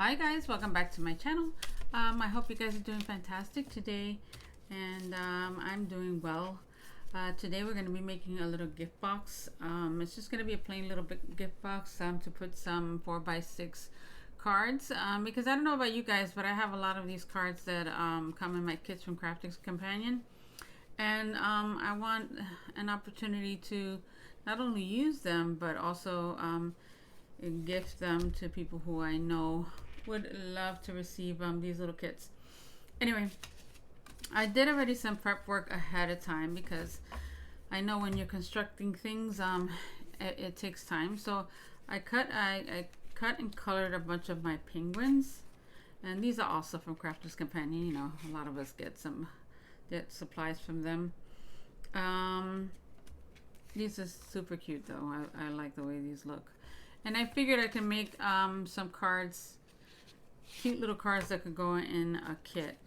Hi guys, welcome back to my channel. I hope you guys are doing fantastic today, and I'm doing well. Today we're going to be making a little gift box. It's just going to be a plain little gift box to put some 4x6 cards, because I don't know about you guys, but I have a lot of these cards that come in my kits from Crafting Companion, and I want an opportunity to not only use them but also gift them to people who I know would love to receive these little kits. Anyway, I did already some prep work ahead of time because I know when you're constructing things, it takes time. So I cut and colored a bunch of my penguins, and these are also from Crafter's Companion. You know, a lot of us get supplies from them. These are super cute though. I like the way these look. And I figured I can make some cards, cute little cards that could go in a kit.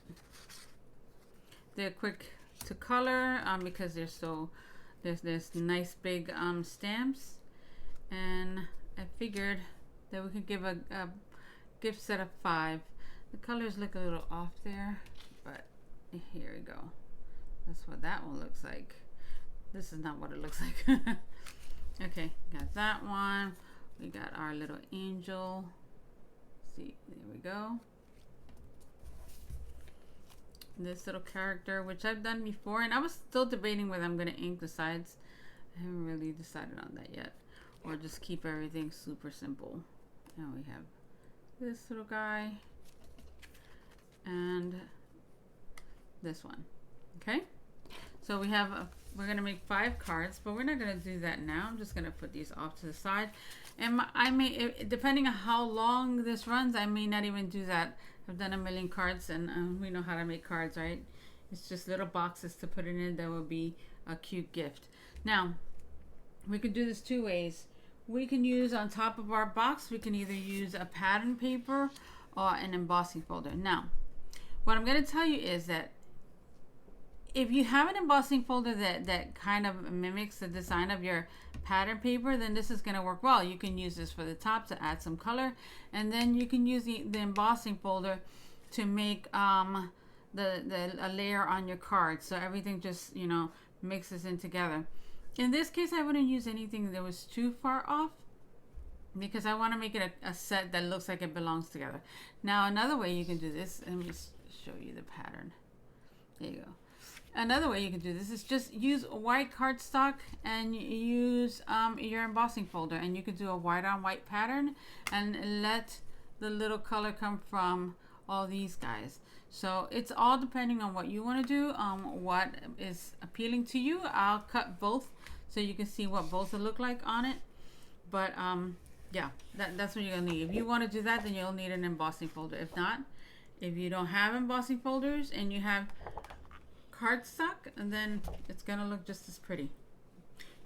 They're quick to color because there's this nice big stamps, and I figured that we could give a gift set of 5. The colors look a little off there, but here we go. That's what that one looks like. This is not what it looks like. Okay, got that one. We got our little angel. See, there we go. This little character, which I've done before, and I was still debating whether I'm going to ink the sides. I haven't really decided on that yet, or just keep everything super simple. Now we have this little guy and this one. Okay, so we have we're going to make 5 cards, but we're not going to do that now. I'm just going to put these off to the side. And I may, depending on how long this runs, I may not even do that. I've done a million cards, and we know how to make cards, right? It's just little boxes to put it in that will be a cute gift. Now, we can do this 2 ways. We can use on top of our box, we can either use a pattern paper or an embossing folder. Now, what I'm going to tell you is that if you have an embossing folder that kind of mimics the design of your pattern paper, then this is going to work well. You can use this for the top to add some color, and then you can use the embossing folder to make a layer on your card, so everything just, you know, mixes in together. In this case, I wouldn't use anything that was too far off because I want to make it a set that looks like it belongs together. Now, another way you can do this, let me show you the pattern. There you go. Another way you can do this is just use white cardstock and use your embossing folder, and you could do a white on white pattern and let the little color come from all these guys. So it's all depending on what you want to do, what is appealing to you. I'll cut both so you can see what both will look like on it. But yeah, that's what you're gonna need. If you want to do that, then you'll need an embossing folder. If not, if you don't have embossing folders and you have cardstock, and then it's gonna look just as pretty.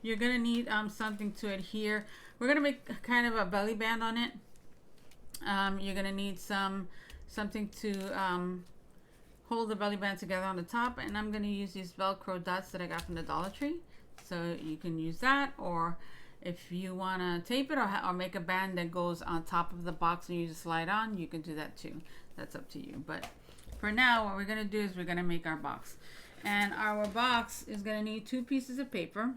You're gonna need something to adhere. We're gonna make kind of a belly band on it. You're gonna need something to hold the belly band together on the top, and I'm gonna use these Velcro dots that I got from the Dollar Tree. So you can use that, or if you want to tape it or make a band that goes on top of the box and you just slide on, you can do that too. That's up to you. But for now, what we're going to do is we're going to make our box. And our box is going to need 2 pieces of paper.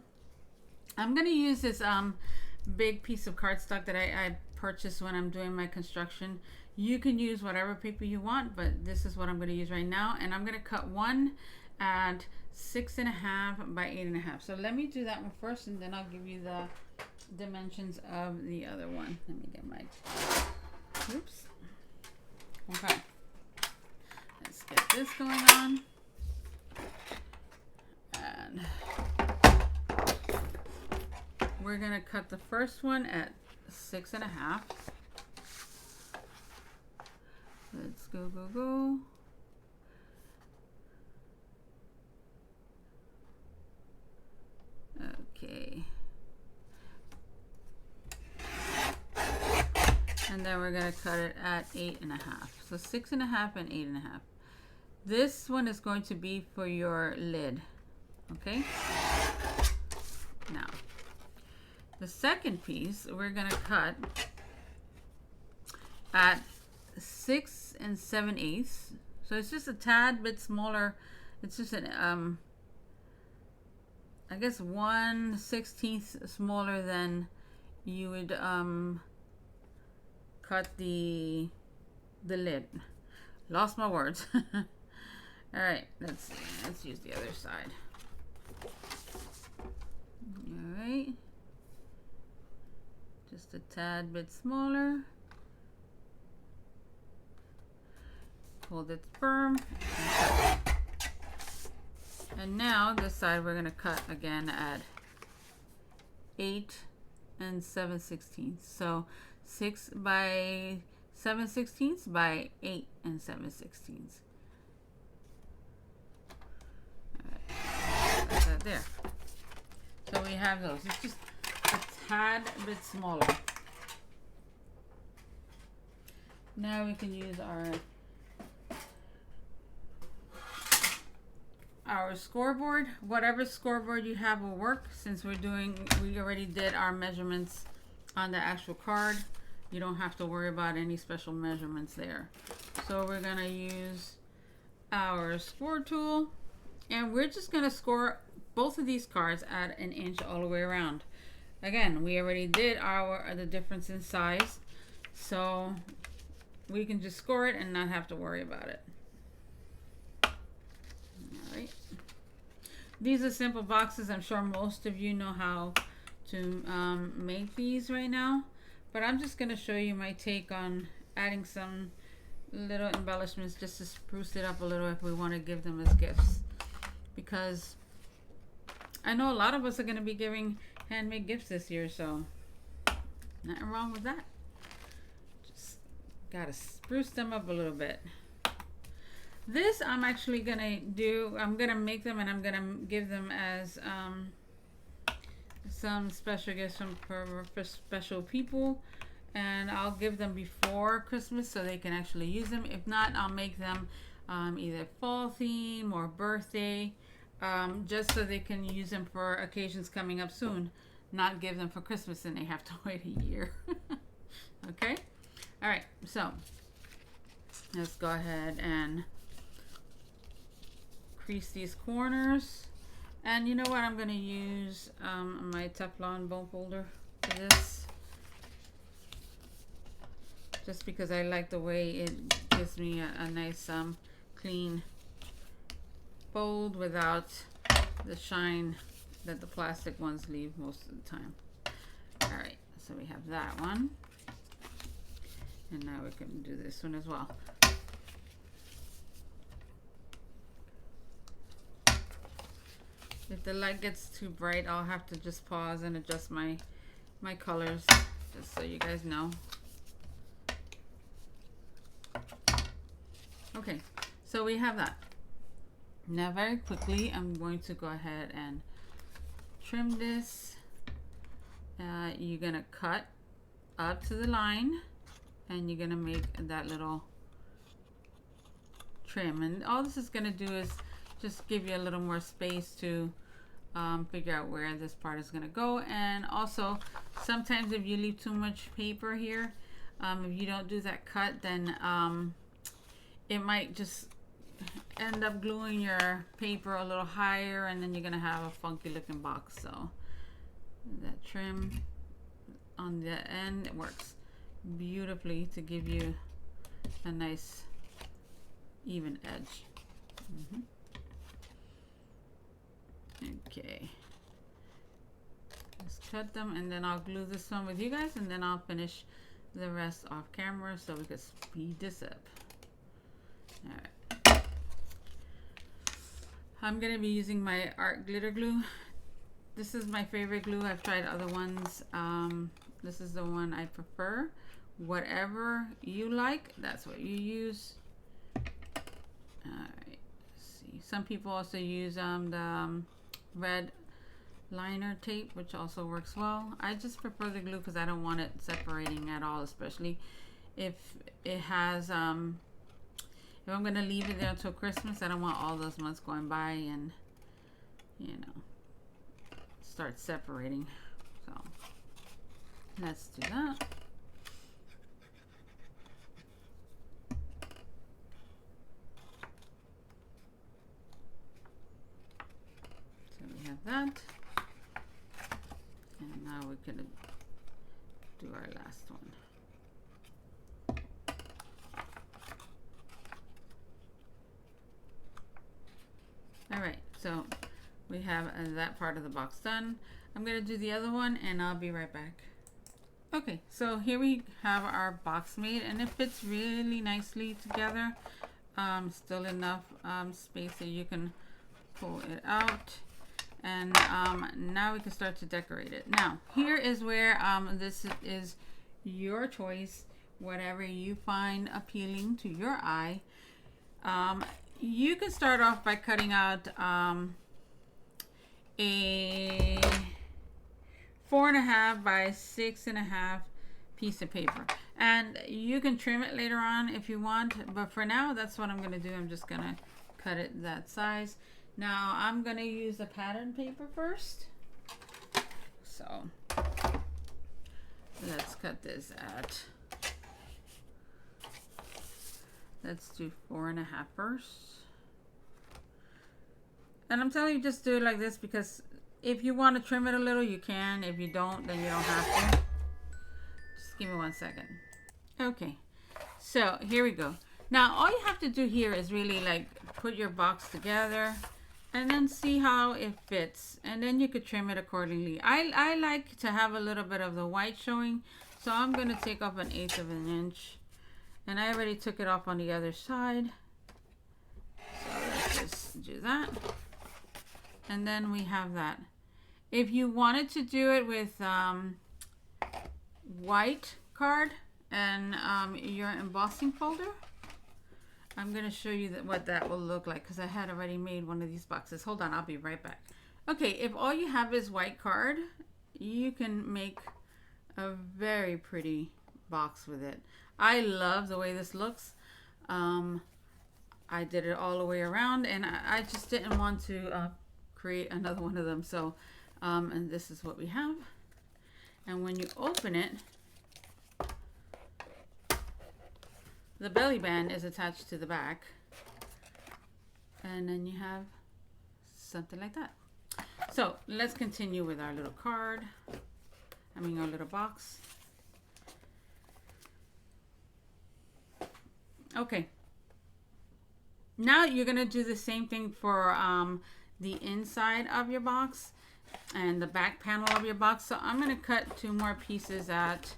I'm going to use this big piece of cardstock that I purchased when I'm doing my construction. You can use whatever paper you want, but this is what I'm going to use right now. And I'm going to cut one at 6.5 by 8.5. So let me do that one first, and then I'll give you the dimensions of the other one. Let me get my, oops. Okay. Let's get this going on. And we're going to cut the first one at 6.5. Let's go. Okay. And then we're going to cut it at 8.5. So 6.5 and 8.5. This one is going to be for your lid. Okay. Now, the second piece we're going to cut at 6 7/8. So it's just a tad bit smaller. It's just an I guess 1/16 smaller than you would cut the lid. Lost my words. All right, let's use the other side. All right, just a tad bit smaller. Hold it firm. And now this side we're gonna cut again at 8 7/16. So 6 by 7/16 by 8 7/16. Alright, that there. So we have those. It's just a tad bit smaller. Now we can use our scoreboard. Whatever scoreboard you have will work, since we already did our measurements on the actual card. You don't have to worry about any special measurements there. So we're gonna use our score tool, and we're just gonna score both of these cards at 1 inch all the way around. Again, we already did the difference in size, so we can just score it and not have to worry about it. Alright. These are simple boxes. I'm sure most of you know how to make these right now, but I'm just going to show you my take on adding some little embellishments just to spruce it up a little if we want to give them as gifts, because I know a lot of us are going to be giving handmade gifts this year, so nothing wrong with that. Just gotta spruce them up a little bit. This I'm actually gonna do, I'm gonna make them and I'm gonna give them as some special gifts for special people, and I'll give them before Christmas so they can actually use them. If not, I'll make them either fall theme or birthday, just so they can use them for occasions coming up soon, not give them for Christmas and they have to wait a year. Okay, all right, so let's go ahead and crease these corners. And you know what, I'm going to use my Teflon bone folder for this, just because I like the way it gives me a nice clean fold without the shine that the plastic ones leave most of the time. Alright, so we have that one, and now we can do this one as well. If the light gets too bright, I'll have to just pause and adjust my colors, just so you guys know. Okay, so we have that. Now very quickly, I'm going to go ahead and trim this. You're going to cut up to the line, and you're going to make that little trim. And all this is going to do is just give you a little more space to figure out where this part is going to go. And also, sometimes if you leave too much paper here, if you don't do that cut, then it might just end up gluing your paper a little higher, and then you're going to have a funky looking box. So that trim on the end, it works beautifully to give you a nice even edge. Okay, just cut them, and then I'll glue this one with you guys, and then I'll finish the rest off camera so we can speed this up. Alright, I'm going to be using my art glitter glue. This is my favorite glue. I've tried other ones. This is the one I prefer. Whatever you like, that's what you use. Alright, let's see. Some people also use the red liner tape, which also works well. I just prefer the glue because I don't want it separating at all, especially if it has if I'm going to leave it there until Christmas. I don't want all those months going by and, you know, start separating. So let's do that. that. And now we're gonna do our last one. All right, so we have that part of the box done. I'm gonna do the other one and I'll be right back. Okay, so here we have our box made and it fits really nicely together. Still enough space that you can pull it out. And now we can start to decorate it. Now, here is where this is your choice, whatever you find appealing to your eye. You can start off by cutting out a 4.5 by 6.5 piece of paper. And you can trim it later on if you want, but for now, that's what I'm going to do. I'm just going to cut it that size. Now, I'm going to use the pattern paper first. So, let's cut this at, let's do 4.5 first. And I'm telling you, just do it like this because if you want to trim it a little, you can. If you don't, then you don't have to. Just give me 1 second. Okay, so here we go. Now, all you have to do here is really like put your box together and then see how it fits. And then you could trim it accordingly. I like to have a little bit of the white showing. So I'm going to take off 1/8 of an inch. And I already took it off on the other side. So let's just do that. And then we have that. If you wanted to do it with white card and your embossing folder, I'm going to show you what that will look like because I had already made one of these boxes. Hold on, I'll be right back. Okay, if all you have is white card, you can make a very pretty box with it. I love the way this looks. I did it all the way around and I just didn't want to create another one of them. So, and this is what we have. And when you open it, the belly band is attached to the back. And then you have something like that. So let's continue with our little card. Our little box. Okay. Now you're going to do the same thing for the inside of your box and the back panel of your box. So I'm going to cut 2 more pieces at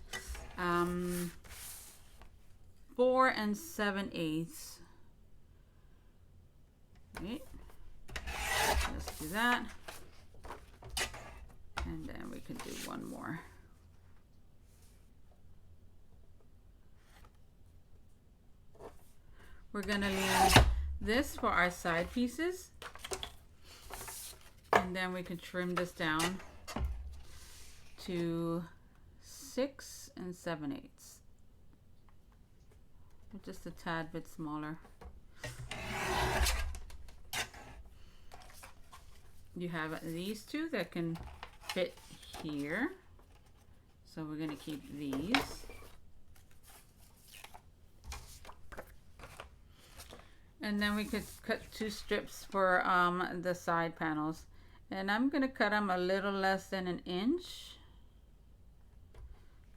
4 7/8. Right. Let's do that. And then we can do one more. We're going to leave this for our side pieces. And then we can trim this down to 6 7/8. Just a tad bit smaller. You have these 2 that can fit here. So we're going to keep these. And then we could cut 2 strips for the side panels. And I'm going to cut them a little less than 1 inch.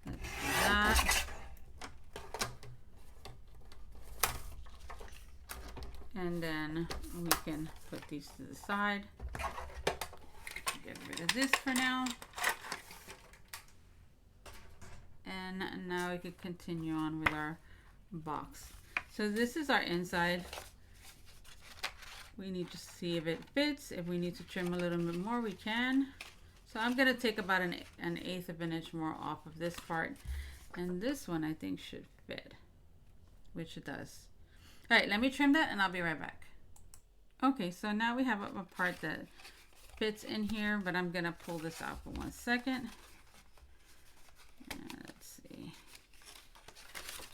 Let's do that. And then we can put these to the side. Get rid of this for now. And now we could continue on with our box. So this is our inside. We need to see if it fits. If we need to trim a little bit more, we can. So I'm going to take about 1/8 of an inch more off of this part. And this one I think should fit, which it does. All right, let me trim that and I'll be right back. Okay, so now we have a part that fits in here, but I'm going to pull this out for 1 second. Let's see.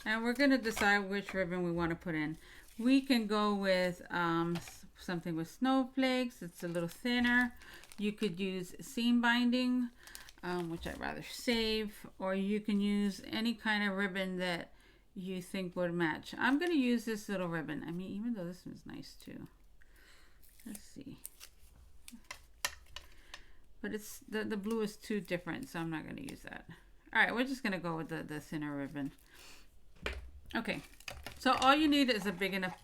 And we're going to decide which ribbon we want to put in. We can go with something with snowflakes. It's a little thinner. You could use seam binding, which I'd rather save, or you can use any kind of ribbon that you think would match. I'm going to use this little ribbon. Even though this one's nice too. Let's see. but it's the blue is too different, so I'm not going to use that. All right, we're just going to go with the thinner ribbon. Okay, so all you need is a big enough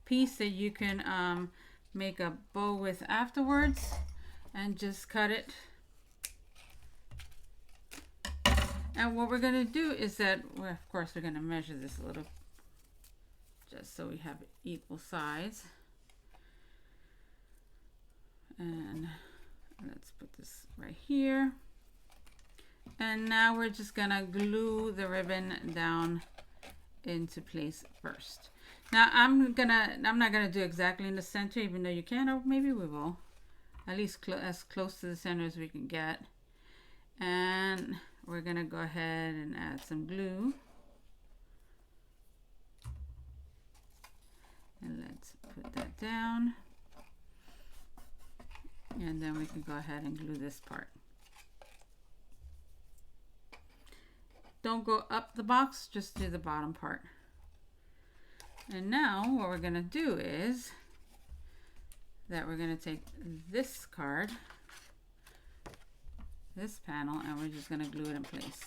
piece that you can make a bow with afterwards, and just cut it. And what we're going to do is that, well, of course, we're going to measure this a little, just so we have equal size. And let's put this right here. And now we're just going to glue the ribbon down into place first. Now I'm not gonna do exactly in the center, even though you can, or maybe we will. At least as close to the center as we can get. And we're gonna go ahead and add some glue. And let's put that down. And then we can go ahead and glue this part. Don't go up the box, just do the bottom part. And now what we're going to do is that we're going to take this card, this panel, and we're just going to glue it in place.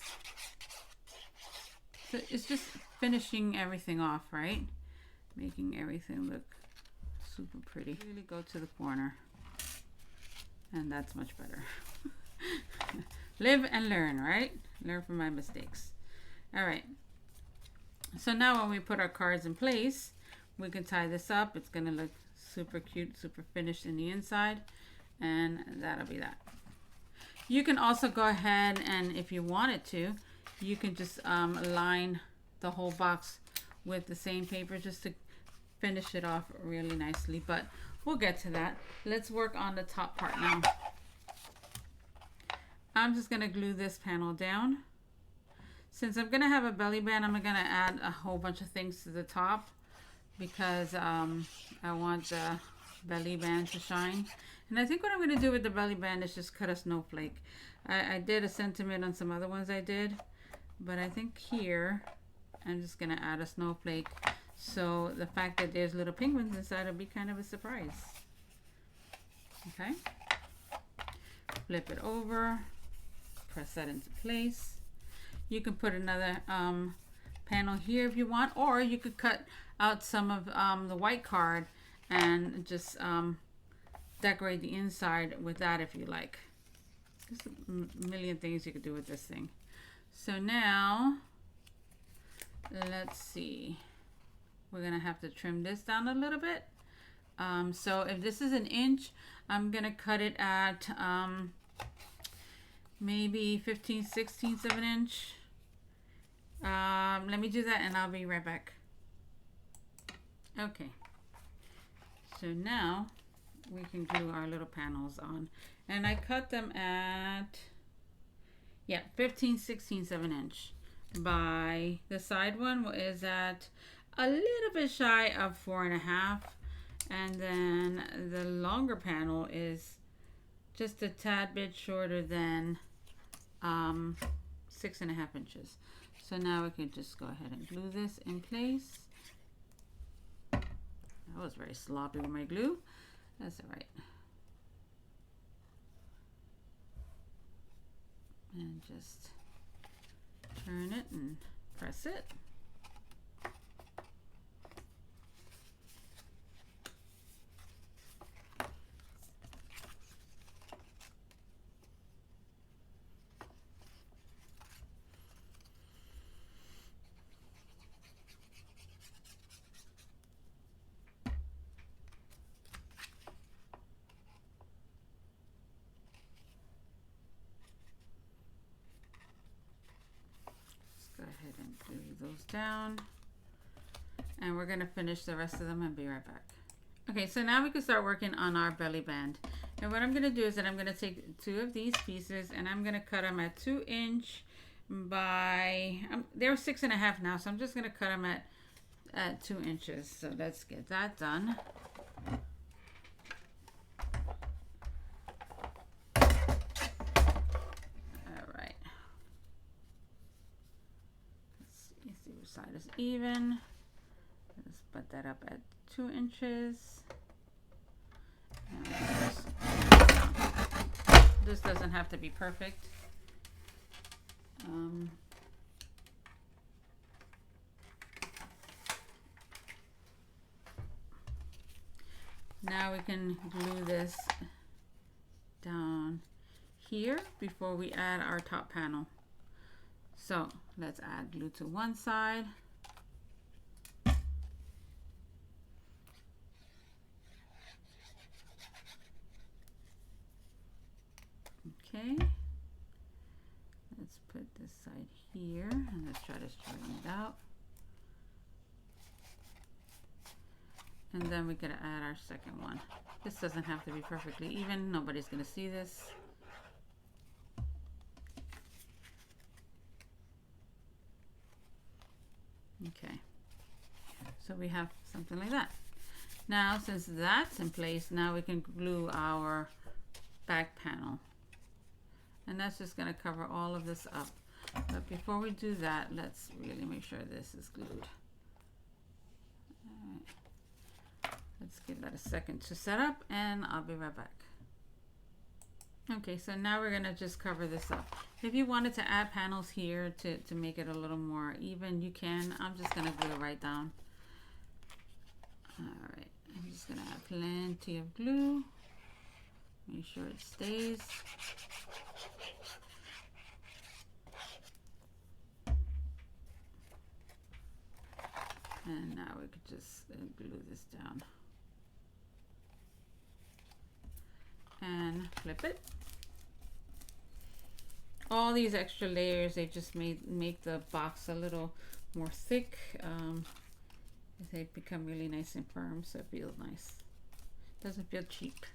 So it's just finishing everything off, right? Making everything look super pretty. Really go to the corner. And that's much better. Live and learn, right? Learn from my mistakes. All right. So now when we put our cards in place, we can tie this up. It's going to look super cute, super finished in the inside. And that'll be that. You can also go ahead and, if you wanted to, you can just line the whole box with the same paper just to finish it off really nicely. But we'll get to that. Let's work on the top part now. I'm just going to glue this panel down. Since I'm going to have a belly band, I'm going to add a whole bunch of things to the top because I want the belly band to shine. And I think what I'm going to do with the belly band is just cut a snowflake. I did a sentiment on some other ones I did, but I think here I'm just going to add a snowflake. So the fact that there's little penguins inside will be kind of a surprise. Okay. Flip it over. Press that into place. You can put another panel here if you want, or you could cut out some of the white card and just decorate the inside with that if you like. There's a million things you could do with this thing. So now, let's see. We're gonna have to trim this down a little bit. So if this is an inch, I'm gonna cut it at maybe 15/16 of an inch. Let me do that and I'll be right back. Okay. So now we can glue our little panels on. And I cut them at, 15/16 of an inch. By the side one is at a little bit shy of 4.5. And then the longer panel is just a tad bit shorter than 6.5 inches. So now we can just go ahead and glue this in place. I was very sloppy with my glue. That's all right. And just turn it and press it. Go ahead and glue those down, and we're going to finish the rest of them and be right back. Okay, so now we can start working on our belly band. And what I'm going to do is that I'm going to take 2 of these pieces and I'm going to cut them at 2 inch by, they're 6.5 now, so I'm just going to cut them at 2 inches. So let's get that done. Side is even. Let's put that up at 2 inches. This doesn't have to be perfect. Now we can glue this down here before we add our top panel. So let's add glue to one side. Okay, let's put this side here and let's try to straighten it out. And then we're gonna add our second one. This doesn't have to be perfectly even. Nobody's gonna see this. Okay, so we have something like that. Now, since that's in place, now we can glue our back panel. And that's just gonna cover all of this up. But before we do that, let's really make sure this is glued. All right. Let's give that a second to set up and I'll be right back. Okay, so now we're gonna just cover this up. If you wanted to add panels here to make it a little more even, you can. I'm just gonna glue it right down. All right, I'm just gonna add plenty of glue. Make sure it stays. And now we could just glue this down. And flip it. All these extra layers, they just make the box a little more thick. They become really nice and firm, so it feels nice. Doesn't feel cheap.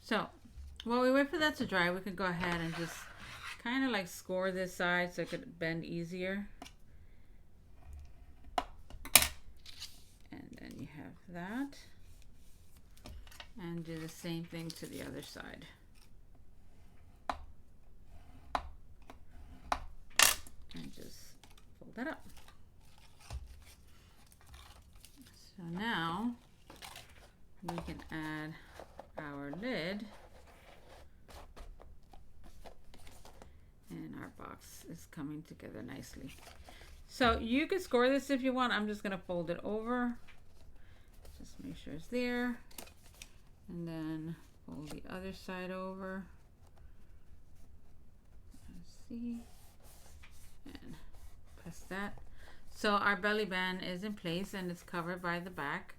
So while we wait for that to dry, we can go ahead and just kind of like score this side so it could bend easier. And then you have that. And do the same thing to the other side. And just fold that up. So now we can add our lid. And our box is coming together nicely. So you could score this if you want. I'm just gonna fold it over. Just make sure it's there. And then fold the other side over. Let's see. And press that. So our belly band is in place and it's covered by the back.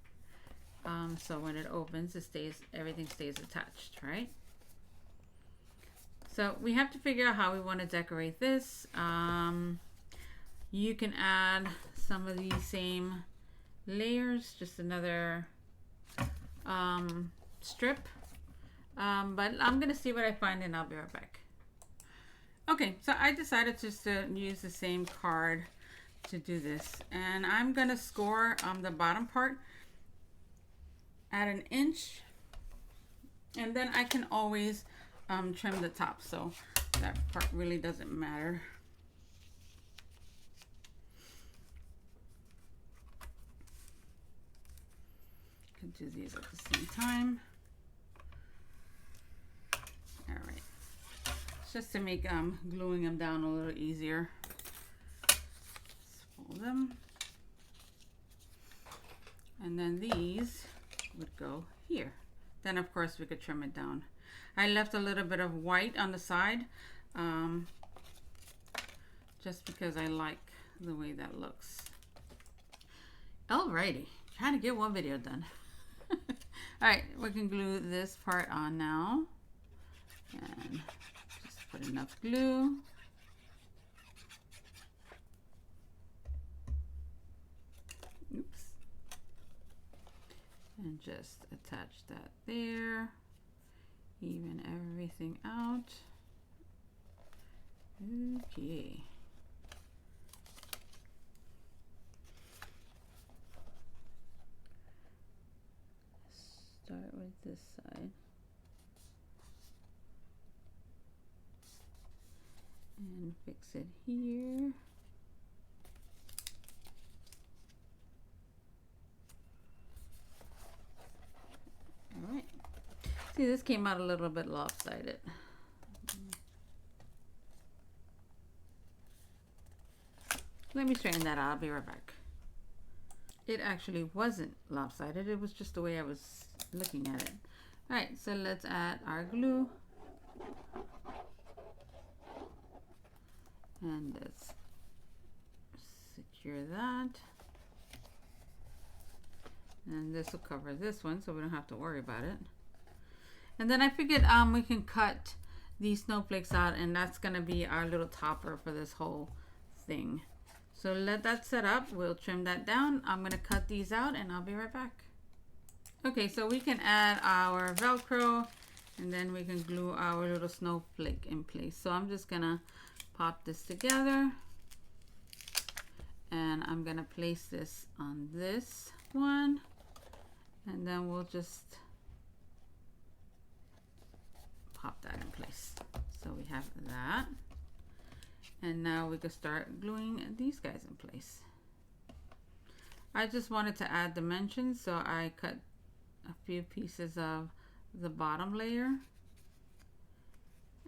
So when it opens, everything stays attached, right? So we have to figure out how we want to decorate this. You can add some of these same layers, just another strip. But I'm gonna see what I find and I'll be right back. Okay, so I decided just to use the same card to do this, and I'm gonna score the bottom part at 1 inch, and then I can always trim the top, so that part really doesn't matter. Can do these at the same time. All right, just to make gluing them down a little easier. Let's fold them, and then these would go here. Then of course we could trim it down. I left a little bit of white on the side, just because I like the way that looks. Alrighty, trying to get one video done. All right, we can glue this part on now, and just put enough glue. Oops. And just attach that there. Even everything out. Okay. Start with this side. And fix it here. All right. See, this came out a little bit lopsided. Let me straighten that out. I'll be right back. It actually wasn't lopsided. It was just the way I was looking at it. All right, so let's add our glue. And let's secure that. And this will cover this one, so we don't have to worry about it. And then I figured we can cut these snowflakes out, and that's gonna be our little topper for this whole thing. So let that set up. We'll trim that down. I'm gonna cut these out and I'll be right back. Okay, so we can add our Velcro and then we can glue our little snowflake in place. So I'm just gonna pop this together and I'm gonna place this on this one, and then we'll just pop that in place. So we have that. And now we can start gluing these guys in place. I just wanted to add dimensions, so I cut a few pieces of the bottom layer.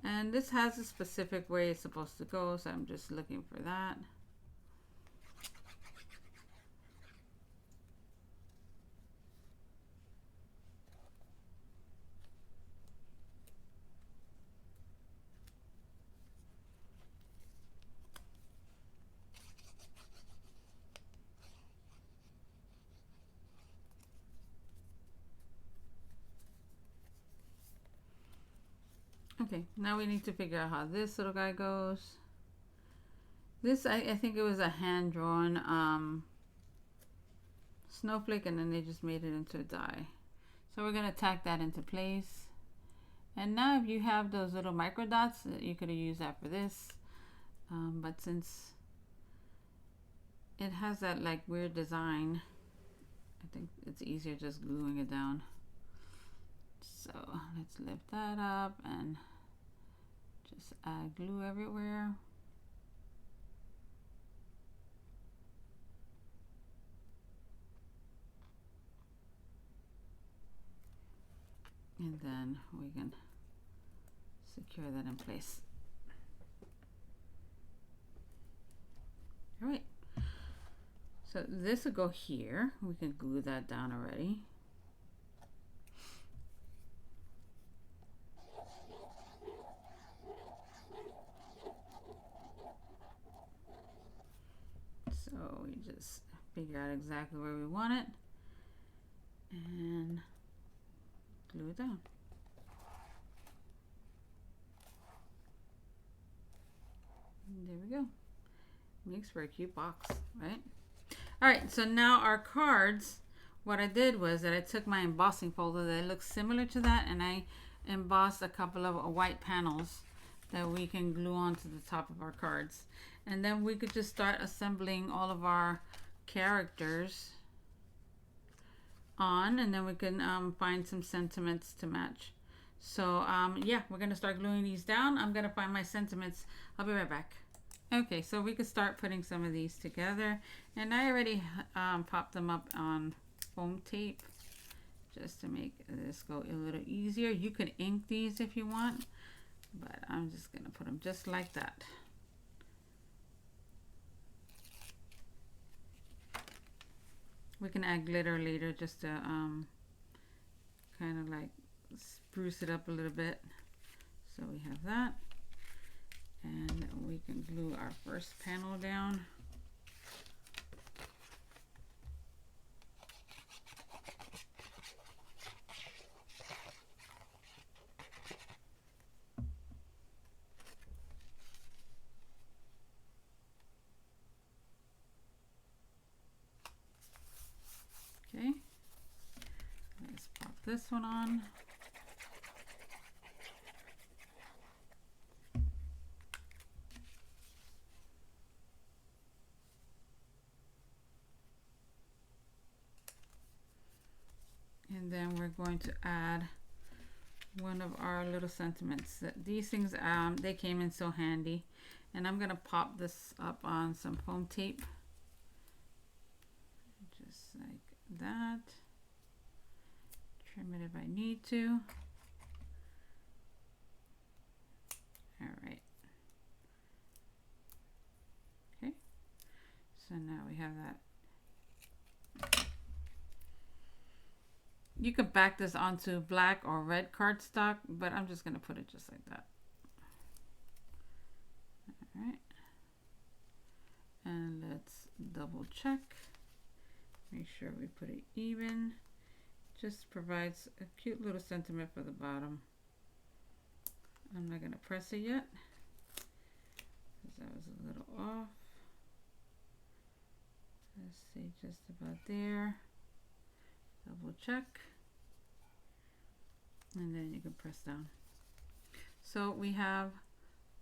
And this has a specific way it's supposed to go, so I'm just looking for that. Okay, now we need to figure out how this little guy goes. This, I think it was a hand-drawn snowflake, and then they just made it into a die. So we're gonna tack that into place. And now if you have those little micro dots, you could have used that for this. But since it has that like weird design, I think it's easier just gluing it down. So let's lift that up and just add glue everywhere. And then we can secure that in place. All right. So this will go here. We can glue that down already. So we just figure out exactly where we want it and glue it down. And there we go. Makes for a cute box, right? All right, so now our cards, what I did was that I took my embossing folder that looks similar to that, and I embossed a couple of white panels that we can glue onto the top of our cards. And then we could just start assembling all of our characters on, and then we can find some sentiments to match. So yeah, we're gonna start gluing these down. I'm gonna find my sentiments. I'll be right back. Okay, so we could start putting some of these together, and I already popped them up on foam tape just to make this go a little easier. You could ink these if you want, but I'm just gonna put them just like that. We can add glitter later just to kind of like spruce it up a little bit. So we have that. And we can glue our first panel down. Okay, let's pop this one on. And then we're going to add one of our little sentiments. These things, they came in so handy. And I'm gonna pop this up on some foam tape. Just like that. Trim it if I need to. So now we have that. You could back this onto black or red cardstock, but I'm just going to put it just like that. All right. And let's double check. Make sure we put it even. Just provides a cute little sentiment for the bottom. I'm not going to press it yet because that was a little off. Let's see, just about there. Double check. And then you can press down. So we have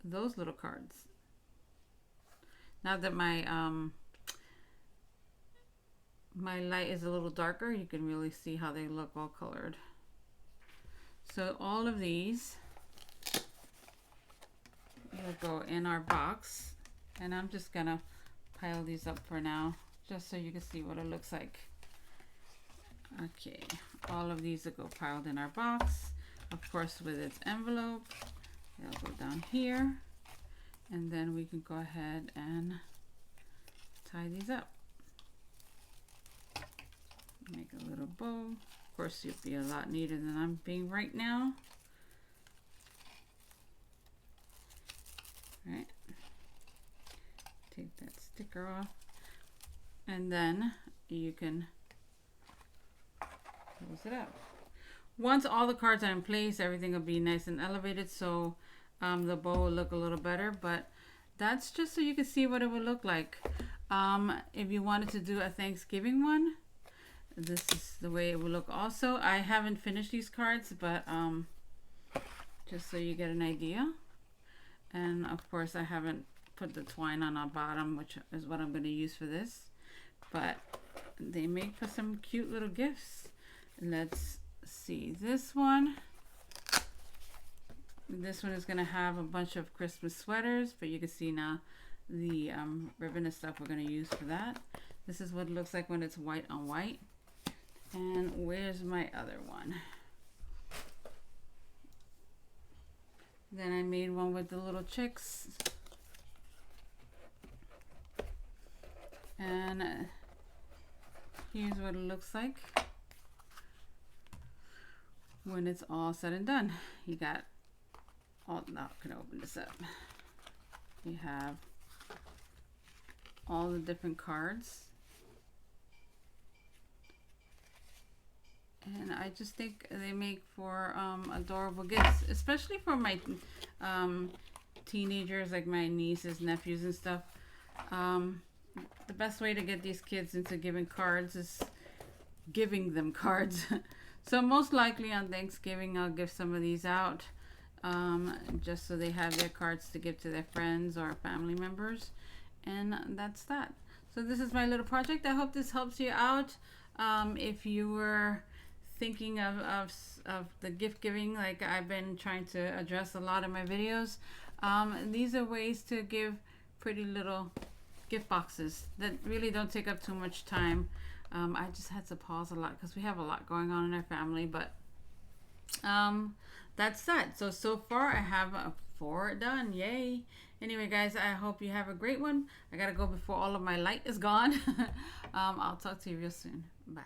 those little cards. Now that my my light is a little darker, you can really see how they look all colored. So all of these will go in our box, and I'm just gonna pile these up for now just so you can see what it looks like. Okay, all of these will go piled in our box, of course with its envelope. They'll go down here, and then we can go ahead and tie these up. Make a little bow. Of course, you'll be a lot neater than I'm being right now. Right. Take that sticker off, and then you can close it up. Once all the cards are in place, everything will be nice and elevated, so the bow will look a little better, but that's just so you can see what it would look like. If you wanted to do a Thanksgiving one, this is the way it will look also. I haven't finished these cards, but just so you get an idea. And of course I haven't put the twine on our bottom, which is what I'm going to use for this, but they make for some cute little gifts. Let's see, this one is going to have a bunch of Christmas sweaters, but you can see now the ribbon and stuff we're going to use for that. This is what it looks like when it's white on white. And where's my other one? Then I made one with the little chicks. And here's what it looks like when it's all said and done. You got all, now I can open this up. You have all the different cards. And I just think they make for adorable gifts, especially for my teenagers, like my nieces, nephews, and stuff. The best way to get these kids into giving cards is giving them cards. So most likely on Thanksgiving, I'll give some of these out just so they have their cards to give to their friends or family members. And that's that. So this is my little project. I hope this helps you out. If you were thinking of the gift giving, like I've been trying to address a lot in my videos, these are ways to give pretty little gift boxes that really don't take up too much time. I just had to pause a lot because we have a lot going on in our family, but that's that. So far I have 4 done. Yay. Anyway guys, I hope you have a great one. I gotta go before all of my light is gone. I'll talk to you real soon. Bye.